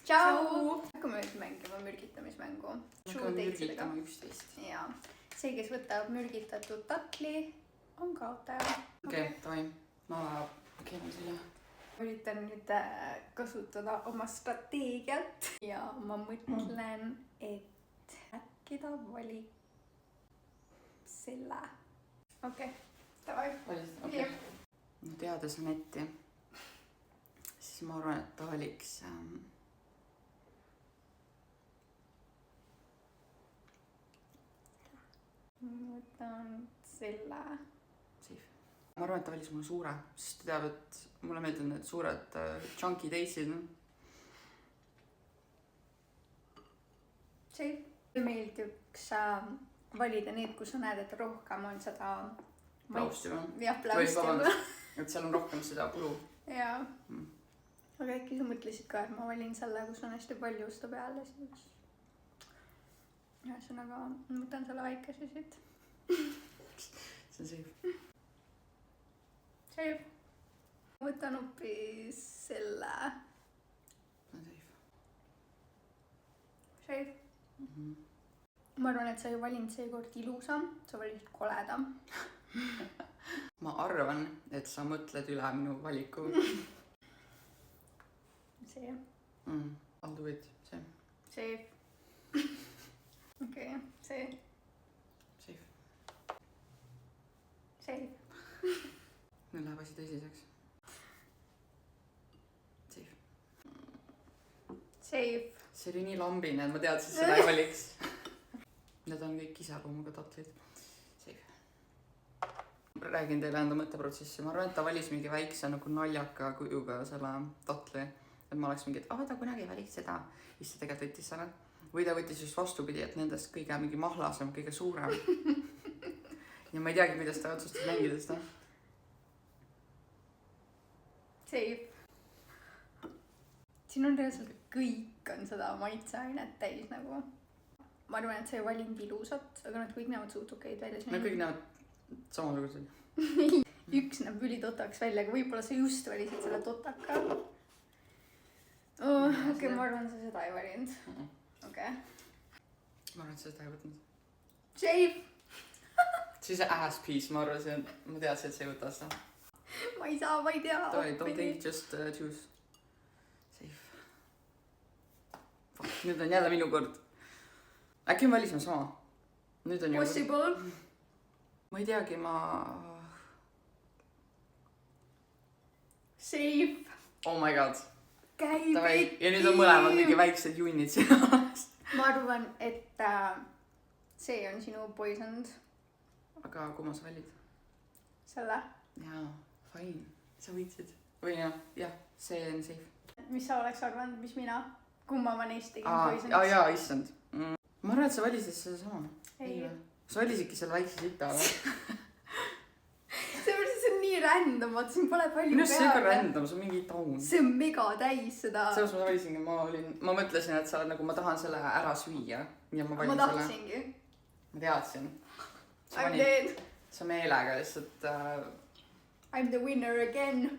Tšau! Hakkame nüüd mängima mürgitamismängu. Hakkame mürgitama 11. Ja. See, kes võtab mürgitatud tatli, on kaotaja. Okei, davai. Ma keeran selle. Üritan nüüd kasutada oma strateegiat ja ma mõtlen, et äkki ta valib selle. Okei, davai. Valisid? Okei. No teades Anetti, siis ma arvan, et ta valiks võtan selle. Safe. Ma arvan, et ta valis mulle suure, sest ta teab, et mulle meeldivad need suured chunky daysid. Safe. Meeldiks valida need, kus sa näed, et rohkem on seda Plausti või? Jah, plausti. Et seal on rohkem seda pulu. Jaa. Aga äkki sa mõtlesid ka, et ma valin selle, kus on hästi palju seda peale, siis ühesõnaga ma võtan selle väikese siit. See on safe. Safe. Ma võtan hoopis selle. See on safe. Safe. Ma arvan, et sa ei valinud seekord ilusam, sa valisid koledam. Ma arvan, et sa mõtled üle minu valiku. See. I'll do it. See. Safe. Okei, see. Safe. Safe. Nüüd läheb asi tõsiseks. Safe. Safe. See oli nii lambine, et ma teadsin, et seda ei valiks. Need on kõik iseloomuga tatlid. Safe. Räägin teile enda mõtteprotsessi. Ma arvan, et ta valis mingi väikse nagu naljaka kujuga selle tatli. Et ma oleks mingi, et ta kunagi valiks seda. Siis ta tegelikult võttis selle. Või ta võttis just vastupidi, et nendest kõige mingi mahlasem, kõige suurem. Ja ma ei teagi, kuidas ta otsustas mängida seda. Safe. Siin on tegelikult kõik on seda maitseainet täis nagu. Ma arvan, et sa ei valinud ilusat, aga nad kõik näevad suht okeid välja. Nad kõik näevad samasugused. Üks näeb ülitotaks välja, aga võib-olla sa just valisid selle totaka. Okei, ma arvan, sa seda ei valinud. Okei. Ma arvan, et sa seda ei võtnud. Safe! Siis ass piece, ma arvasin, et ma teadsin, et sa ei võta seda. Ma ei saa, ma ei tea. Don't take, just choose. Safe. Fuck, nüüd on jälle minu kord. Äkki me valisime sama? Nüüd on Possible. Ma ei teagi, Safe. Oh my god. Käib. Ja nüüd on mõlemad mingi väiksed junnid siin. Ma arvan, et see on sinu poisoned. Aga kui ma sa valid? Selle. Jaa, fine. Sa võitsid. Või jah, see on safe. Mis sa oleks arvanud, mis mina? Kumma ma neist tegin poisoned? Jaa, issand. Ma arvan, et sa valisid seda sama. Ei. Sa valisidki selle väikse sita või? See on nii random, vaata siin pole palju Minu see ka random, see on mingi taun. See on mega täis seda. Selles ma valisingi, ma mõtlesin, et sa oled nagu, ma tahan selle ära süüa. Ja ma valin selle. Tahtsingi. Ma teadsin. I'm dead. Sa meelega lihtsalt... I'm the winner again.